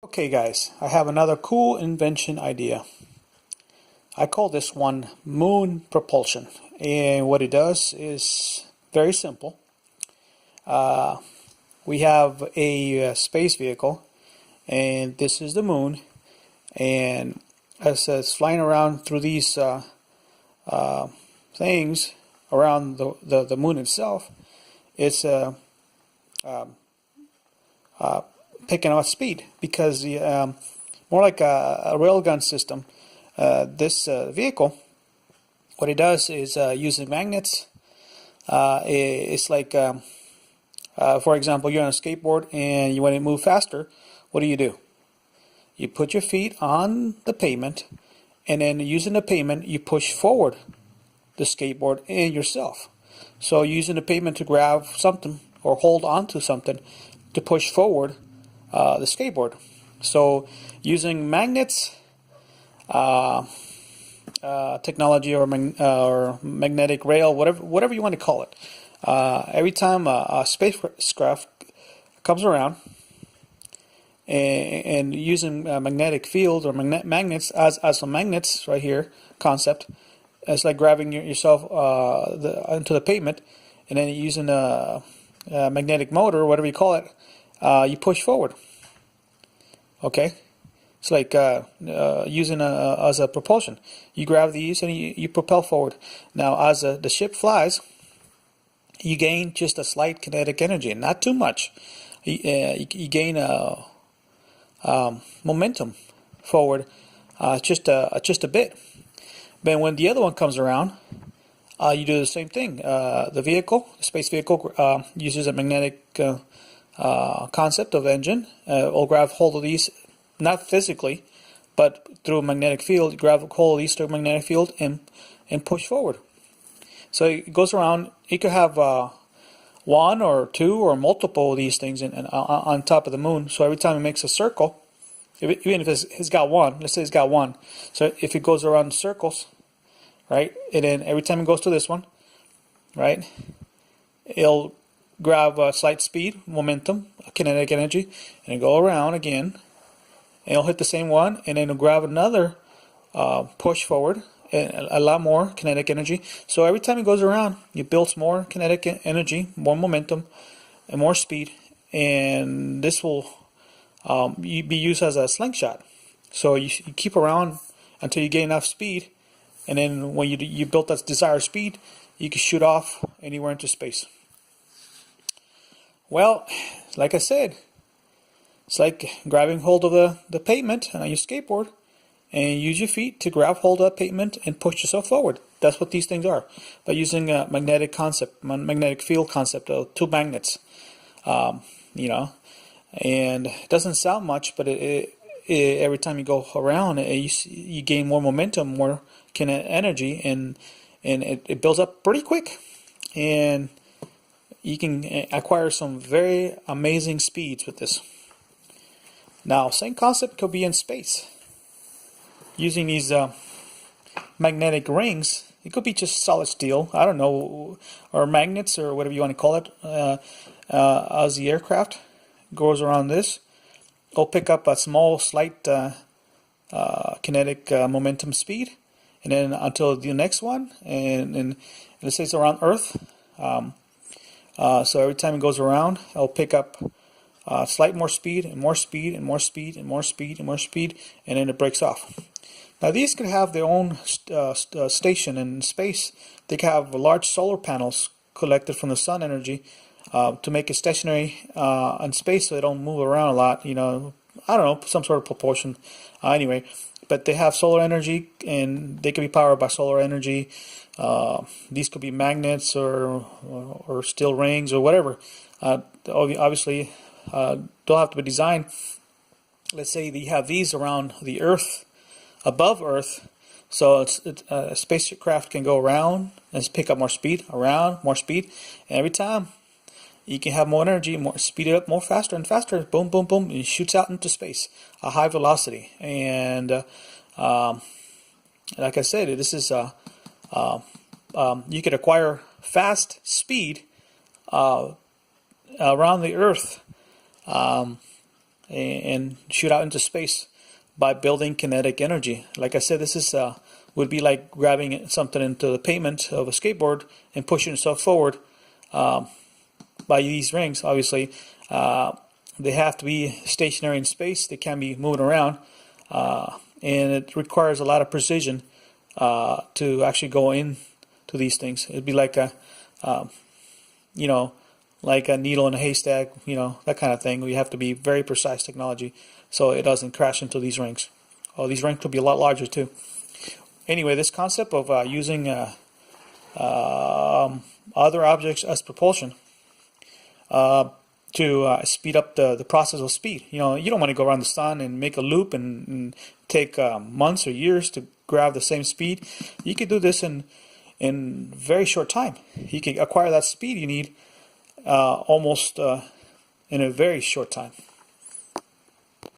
Okay guys, I have another cool invention idea. I call this one moon propulsion, and what it does is very simple. We have a space vehicle, and this is the moon, and as it's flying around through these things around the moon itself, it's picking up speed because more like a railgun system. This vehicle, what it does is using magnets. It's like, for example, you're on a skateboard and you want to move faster. What do? You put your feet on the pavement, and then using the pavement, you push forward the skateboard and yourself. So using the pavement to grab something or hold on to something to push forward the skateboard. So using magnets, technology, or magnetic rail, whatever you want to call it. Every time a spacecraft comes around, and using magnetic fields or magnets as some magnets right here concept, it's like grabbing yourself into the pavement, and then using a magnetic motor, whatever you call it, you push forward. Okay, it's like using as a propulsion. You grab these and you propel forward. Now, as the ship flies, you gain just a slight kinetic energy, not too much. You gain momentum forward, just a bit. But when the other one comes around, you do the same thing. The space vehicle, uses a magnetic concept of engine. Will grab hold of these, not physically, but through a magnetic field. You grab hold of these through a magnetic field and push forward. So it goes around. You could have one or two or multiple of these things on top of the moon. So every time it makes a circle, even if it's got one, let's say it's got one. So if it goes around in circles, right, and then every time it goes to this one, right, it'll grab a slight speed, momentum, kinetic energy, and go around again, and it'll hit the same one, and then it'll grab another push forward, and a lot more kinetic energy. So every time it goes around, it builds more kinetic energy, more momentum, and more speed, and this will be used as a slingshot. So you keep around until you gain enough speed, and then when you built that desired speed, you can shoot off anywhere into space. Well, like I said, it's like grabbing hold of the pavement on your skateboard, and use your feet to grab hold of that pavement and push yourself forward. That's what these things are. By using a magnetic field concept of two magnets, and it doesn't sound much, but every time you go around, you gain more momentum, more kinetic energy, and it builds up pretty quick, and you can acquire some very amazing speeds with this. Now, same concept could be in space. Using these magnetic rings, it could be just solid steel, I don't know, or magnets, or whatever you want to call it. As the aircraft goes around this, it'll pick up a small, slight kinetic momentum speed, and then until the next one, and let's say it's around Earth. So every time it goes around, it'll pick up slight more speed, and more speed, and more speed, and more speed, and more speed, and then it breaks off. Now these could have their own station in space. They could have large solar panels collected from the sun energy to make it stationary in space, so they don't move around a lot. I don't know, some sort of propulsion. Anyway, but they have solar energy, and they can be powered by solar energy. These could be magnets or steel rings or whatever. Obviously, they'll have to be designed. Let's say you have these around the Earth, above Earth, so a spacecraft can go around and pick up more speed, around, more speed, and every time you can have more energy, speed it up more faster and faster, boom, boom, boom, and it shoots out into space, a high velocity. And like I said, this is you could acquire fast speed around the Earth and shoot out into space by building kinetic energy. Like I said, this is would be like grabbing something into the pavement of a skateboard and pushing yourself forward by these rings. Obviously, they have to be stationary in space. They can't be moving around, and it requires a lot of precision to actually go in to these things. It'd be like a, like a needle in a haystack, that kind of thing. We have to be very precise technology so it doesn't crash into these rings. Oh, these rings could be a lot larger too. Anyway, this concept of using other objects as propulsion to speed up the process of speed. You don't want to go around the sun and make a loop and take months or years to grab the same speed. You could do this in very short time. You can acquire that speed you need almost in a very short time.